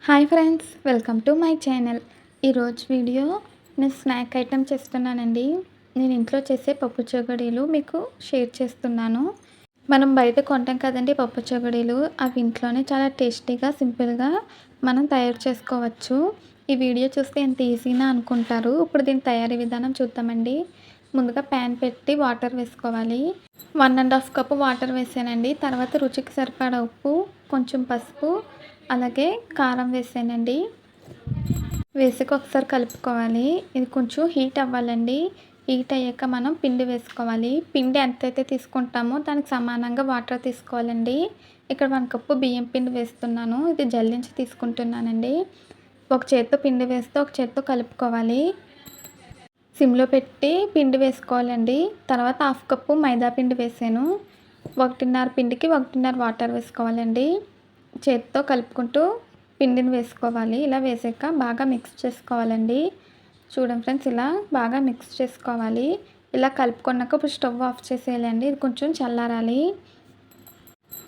Hi friends, welcome to my channel. ఈరోజు video నేను snack item చేస్తున్నానండి. నేను ఇంట్లో చేసే పప్పు చోగడీలు మీకు షేర్ చేస్తున్నాను. మనం బయట కొంటాం కదండి పప్పు చోగడీలు, అవి ఇంట్లోనే చాలా టేస్టీగా సింపుల్గా మనం తయారు చేసుకోవచ్చు. ఈ వీడియో చూస్తే ఎంత ఈజీనా అనుకుంటారు. ఇప్పుడు దీని తయారీ విధానం చూద్దామండి. ముందుగా ప్యాన్ పెట్టి వాటర్ వేసుకోవాలి. 1½ కప్పు వాటర్ వేసానండి. తర్వాత రుచికి సరిపడా ఉప్పు, కొంచెం పసుపు, అలాగే కారం వేసానండి. వేసాక ఒకసారి కలుపుకోవాలి. ఇది కొంచెం హీట్ అవ్వాలండి. హీట్ అయ్యాక మనం పిండి వేసుకోవాలి. పిండి ఎంతైతే తీసుకుంటామో దానికి సమానంగా వాటర్ తీసుకోవాలండి. ఇక్కడ 1 కప్పు బియ్యం పిండి వేస్తున్నాను. ఇది జల్లించి తీసుకుంటున్నానండి. ఒక చేత్తో పిండి వేస్తే ఒక చేత్తో కలుపుకోవాలి. సిమ్లో పెట్టి పిండి వేసుకోవాలండి. తర్వాత 1/2 కప్పు మైదా పిండి వేసాను. 1:30 పిండికి 1:30 వాటర్ వేసుకోవాలండి. చేత్తో కలుపుకుంటూ పిండిని వేసుకోవాలి. ఇలా వేసాక బాగా మిక్స్ చేసుకోవాలండి. చూడండి ఫ్రెండ్స్, ఇలా బాగా మిక్స్ చేసుకోవాలి. ఇలా కలుపుకున్నాక ఇప్పుడు స్టవ్ ఆఫ్ చేసేయాలండి. ఇది కొంచెం చల్లారాలి.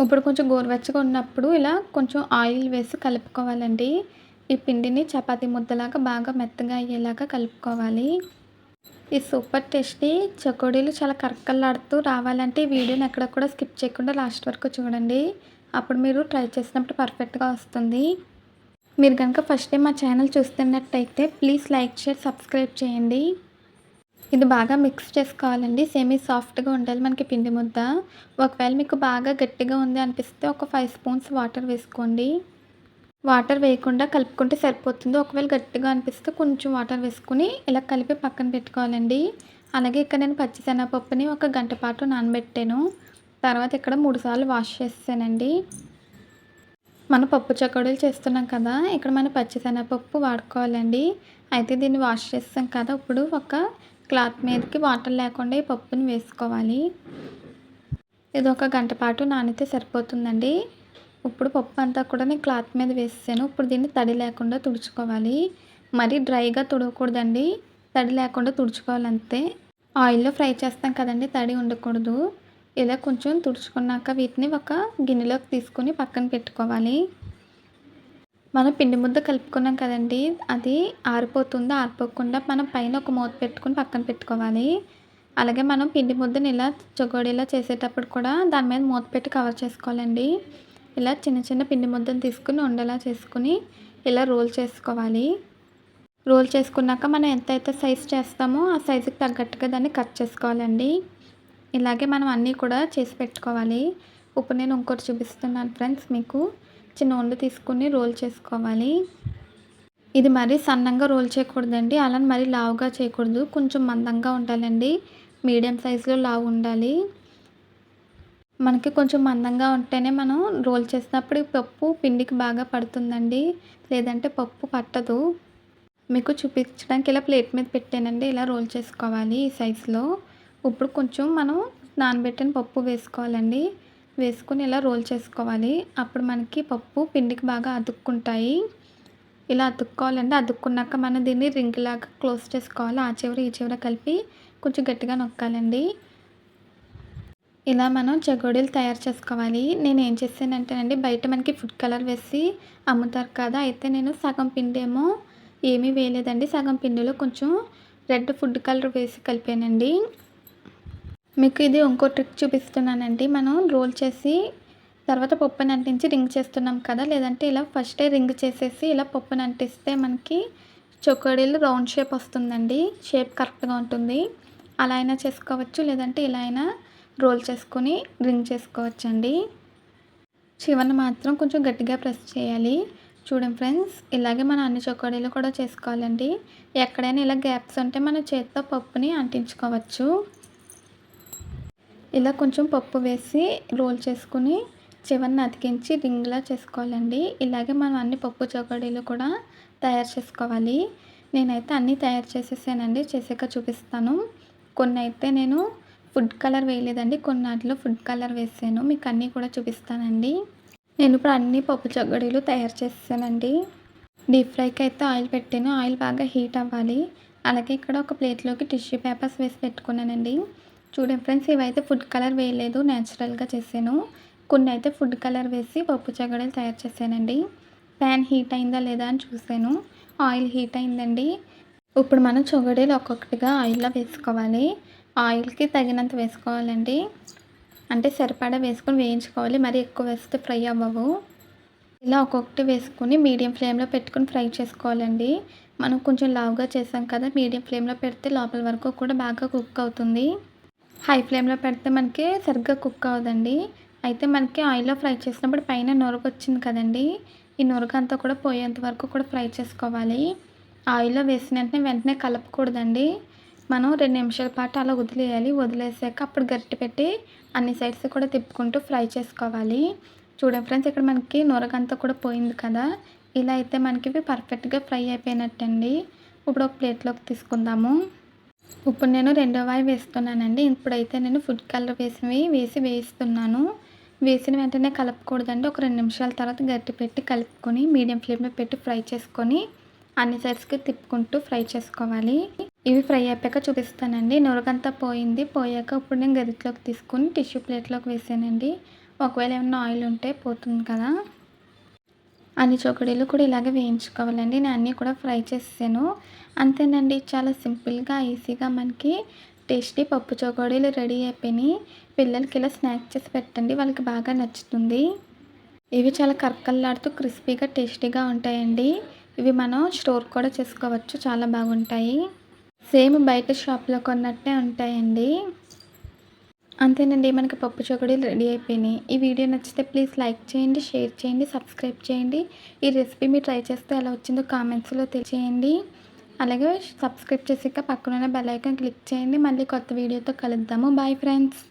ఇప్పుడు కొంచెం గోరువెచ్చగా ఉన్నప్పుడు ఇలా కొంచెం ఆయిల్ వేసి కలుపుకోవాలండి. ఈ పిండిని చపాతీ ముద్దలాగా బాగా మెత్తగా అయ్యేలాగా కలుపుకోవాలి. ఈ సూపర్ టేస్టీ చకోడీలు చాలా కరకరలాడుతూ రావాలంటే ఈ వీడియోని ఎక్కడ కూడా స్కిప్ చేయకుండా లాస్ట్ వరకు చూడండి. అప్పుడు మీరు ట్రై చేసినప్పుడు పర్ఫెక్ట్గా వస్తుంది. మీరు కనుక ఫస్ట్ టైం మా ఛానల్ చూస్తున్నట్టయితే ప్లీజ్ లైక్, షేర్, సబ్స్క్రైబ్ చేయండి. ఇది బాగా మిక్స్ చేసుకోవాలండి. సెమీ సాఫ్ట్గా ఉండాలి మనకి పిండి ముద్ద. ఒకవేళ మీకు బాగా గట్టిగా ఉంది అనిపిస్తే ఒక 5 స్పూన్స్ వాటర్ వేసుకోండి. వాటర్ వేయకుండా కలుపుకుంటే సరిపోతుంది. ఒకవేళ గట్టిగా అనిపిస్తే కొంచెం వాటర్ వేసుకుని ఇలా కలిపి పక్కన పెట్టుకోవాలండి. అలాగే ఇక్కడ నేను పచ్చిశనగపప్పుని 1 గంట పాటు నానబెట్టాను. తర్వాత ఇక్కడ 3 సార్లు వాష్ చేసానండి. మనం పప్పు చకోడీలు చేస్తున్నాం కదా, ఇక్కడ మనం పచ్చిశనగపప్పు వాడుకోవాలండి. అయితే దీన్ని వాష్ చేస్తాం కదా, ఇప్పుడు ఒక క్లాత్ మీదకి వాటర్ లేకుండా ఈ పప్పుని వేసుకోవాలి. ఇది 1 గంట పాటు నానితే సరిపోతుందండి. ఇప్పుడు పప్పు అంతా కూడా నేను క్లాత్ మీద వేసాను. ఇప్పుడు దీన్ని తడి లేకుండా తుడుచుకోవాలి. మరీ డ్రైగా తుడవకూడదండి, తడి లేకుండా తుడుచుకోవాలి అంతే. ఆయిల్లో ఫ్రై చేస్తాం కదండి, తడి ఉండకూడదు. ఇలా కొంచెం తుడుచుకున్నాక వీటిని ఒక గిన్నెలోకి తీసుకొని పక్కన పెట్టుకోవాలి. మనం పిండి ముద్ద కలుపుకున్నాం కదండి, అది ఆరిపోతుంది. ఆరిపోకుండా మనం పైన ఒక మూత పెట్టుకుని పక్కన పెట్టుకోవాలి. అలాగే మనం పిండి ముద్దని ఇలా చకోడీలా చేసేటప్పుడు కూడా దాని మీద మూత పెట్టి కవర్ చేసుకోవాలండి. ఇలా చిన్న చిన్న పిండి ముద్దను తీసుకుని ఉండలా చేసుకుని ఇలా రోల్ చేసుకోవాలి. రోల్ చేసుకున్నాక మనం ఎంతైతే సైజ్ చేస్తామో ఆ సైజుకి తగ్గట్టుగా దాన్ని కట్ చేసుకోవాలండి. ఇలాగే మనం అన్నీ కూడా చేసి పెట్టుకోవాలి. ఇప్పుడు నేను ఇంకోటి చూపిస్తున్నాను ఫ్రెండ్స్ మీకు. చిన్న ఉండ తీసుకుని రోల్ చేసుకోవాలి. ఇది మరీ సన్నంగా రోల్ చేయకూడదండి, అలానే మరీ లావుగా చేయకూడదు. కొంచెం మందంగా ఉండాలండి. మీడియం సైజులో లావు ఉండాలి. మనకి కొంచెం మందంగా ఉంటేనే మనం రోల్ చేసినప్పుడు పప్పు పిండికి బాగా పడుతుందండి, లేదంటే పప్పు పట్టదు. మీకు చూపించడానికి ఇలా ప్లేట్ మీద పెట్టానండి. ఇలా రోల్ చేసుకోవాలి ఈ సైజులో. ఇప్పుడు కొంచెం మనం నానబెట్టిన పప్పు వేసుకోవాలండి. వేసుకుని ఇలా రోల్ చేసుకోవాలి. అప్పుడు మనకి పప్పు పిండికి బాగా అతుక్కుంటాయి. ఇలా అతుక్కోవాలండి. అతుక్కున్నాక మనం దీన్ని రింగ్ లాగా క్లోజ్ చేసుకోవాలి. ఆ చివర ఈ చివర కలిపి కొంచెం గట్టిగా నొక్కాలండి. ఇలా మనం చకోడీలు తయారు చేసుకోవాలి. నేను ఏం చేశానంటేనండి, బయట మనకి ఫుడ్ కలర్ వేసి అమ్ముతారు కదా, అయితే నేను సగం పిండి ఏమో ఏమీ వేయలేదండి. సగం పిండిలో కొంచెం రెడ్ ఫుడ్ కలర్ వేసి కలిపానండి. మీకు ఇది ఇంకో ట్రిక్ చూపిస్తున్నానండి. మనం రోల్ చేసి తర్వాత పప్పుని అంటించి రింగ్ చేస్తున్నాం కదా, లేదంటే ఇలా ఫస్టే రింగ్ చేసేసి ఇలా పప్పుని అంటిస్తే మనకి చకోడీలు రౌండ్ షేప్ వస్తుందండి. షేప్ కరెక్ట్గా ఉంటుంది. అలా అయినా చేసుకోవచ్చు, లేదంటే ఇలా అయినా రోల్ చేసుకుని రింగ్ చేసుకోవచ్చండి. చివరన మాత్రం కొంచెం గట్టిగా ప్రెస్ చేయాలి. చూడండి ఫ్రెండ్స్, ఇలాగే మనం అన్ని చకోడీలు కూడా చేసుకోవాలండి. ఎక్కడైనా ఇలా గ్యాప్స్ ఉంటే మన చేతితో పప్పుని అంటించుకోవచ్చు. ఇలా కొంచెం పప్పు వేసి రోల్ చేసుకుని చివరిని అతికించి రింగ్లా చేసుకోవాలండి. ఇలాగే మనం అన్ని పప్పు చకోడీలు కూడా తయారు చేసుకోవాలి. నేనైతే అన్నీ తయారు చేసేసానండి. చేసాక చూపిస్తాను. కొన్ని అయితే నేను ఫుడ్ కలర్ వేయలేదండి, కొన్నిటిలో ఫుడ్ కలర్ వేసాను. మీకు అన్నీ కూడా చూపిస్తానండి. నేను ఇప్పుడు అన్ని పప్పు చకోడీలు తయారు చేసేసానండి. డీప్ ఫ్రైకి అయితే ఆయిల్ పెట్టాను. ఆయిల్ బాగా హీట్ అవ్వాలి. అలాగే ఇక్కడ ఒక ప్లేట్లోకి టిష్యూ పేపర్స్ వేసి పెట్టుకున్నానండి. చూడండి ఫ్రెండ్స్, ఇవైతే ఫుడ్ కలర్ వేయలేదు, న్యాచురల్గా చేశాను. కొన్ని అయితే ఫుడ్ కలర్ వేసి పప్పు చకోడీలు తయారు చేశానండి. ప్యాన్ హీట్ అయిందా లేదా అని చూసాను. ఆయిల్ హీట్ అయిందండి. ఇప్పుడు మనం చొగడీలు ఒక్కొక్కటిగా ఆయిల్‌లో వేసుకోవాలి. ఆయిల్‌కి తగినంత వేసుకోవాలండి. అంటే సరిపడా వేసుకొని వేయించుకోవాలి. మరీ ఎక్కువ వేస్తే ఫ్రై అవ్వవు. ఇలా ఒక్కొక్కటి వేసుకొని మీడియం ఫ్లేమ్‌లో పెట్టుకొని ఫ్రై చేసుకోవాలండి. మనం కొంచెం లావుగా చేసాం కదా! మీడియం ఫ్లేమ్‌లో పెడితే లోపల వరకు కూడా బాగా కుక్ అవుతుంది. హై ఫ్లేమ్‌లో పెడితే మనకి సరిగ్గా కుక్ అవ్వదండి. అయితే మనకి ఆయిల్‌లో ఫ్రై చేసినప్పుడు పైన నురగొచ్చింది కదండీ! ఈ నురగంతా కూడా పోయేంత వరకు కూడా ఫ్రై చేసుకోవాలి. ఆయిల్‌లో వేసిన వెంటనే కలపకూడదండి. మనం 2 నిమిషాల పాటు అలా వదిలేయాలి. వదిలేసాక అప్పుడు గరిటె పెట్టి అన్ని సైడ్స్ కూడా తిప్పుకుంటూ ఫ్రై చేసుకోవాలి. చూడండి ఫ్రెండ్స్, ఇక్కడ మనకి నురగంతా కూడా పోయింది కదా! ఇలా అయితే మనకి ఇవి పర్ఫెక్ట్‌గా ఫ్రై అయిపోయినట్టండి. ఇప్పుడు ఒక ప్లేట్‌లోకి తీసుకుందాము. ఇప్పుడు నేను రెండో వాయి వేస్తున్నానండి. ఇప్పుడైతే నేను ఫుడ్ కలర్ వేస్తున్నాను. వేసిన వెంటనే కలపకూడదండి. ఒక 2 నిమిషాల తర్వాత గరిటె పెట్టి కలుపుకొని మీడియం ఫ్లేమ్‌లో పెట్టి ఫ్రై చేసుకొని అన్ని సైడ్స్‌కి తిప్పుకుంటూ ఫ్రై చేసుకోవాలి. ఇవి ఫ్రై అయిపోయాక చూపిస్తానండి. నురగంతా పోయింది. పోయాక ఇప్పుడు నేను గరిటెలోకి తీసుకొని టిష్యూ ప్లేట్‌లోకి వేసానండి. ఒకవేళ ఏమన్నా ఆయిల్ ఉంటే పోతుంది కదా! అన్ని చోకడీలు కూడా ఇలాగే వేయించుకోవాలండి. నేను అన్నీ కూడా ఫ్రై చేసేసాను. అంతేనండి. చాలా సింపుల్‌గా, ఈజీగా మనకి టేస్టీ పప్పు చోకడీలు రెడీ అయిపోయినాయి. పిల్లలకి ఇలా స్నాక్ చేసి పెట్టండి. వాళ్ళకి బాగా నచ్చుతుంది. ఇవి చాలా కరకరలాడుతూ క్రిస్పీగా, టేస్టీగా ఉంటాయండి. ఇవి మనం స్టోర్ కూడా చేసుకోవచ్చు. చాలా బాగుంటాయి. సేమ్ బయట షాప్‌లో కొన్నట్టే ఉంటాయండి. అంతేనండి. మనకి పప్పు చోకడీలు రెడీ అయిపోయినాయి. ఈ వీడియో నచ్చితే ప్లీజ్ లైక్ చేయండి, షేర్ చేయండి, సబ్స్క్రైబ్ చేయండి. ఈ రెసిపీ మీరు ట్రై చేస్తే ఎలా వచ్చిందో కామెంట్స్‌లో తెలియచేయండి. అలాగే సబ్స్క్రైబ్ చేసాక పక్కనున్న బెల్ ఐకాన్ క్లిక్ చేయండి. మళ్ళీ కొత్త వీడియోతో కలుద్దాము. Bye friends.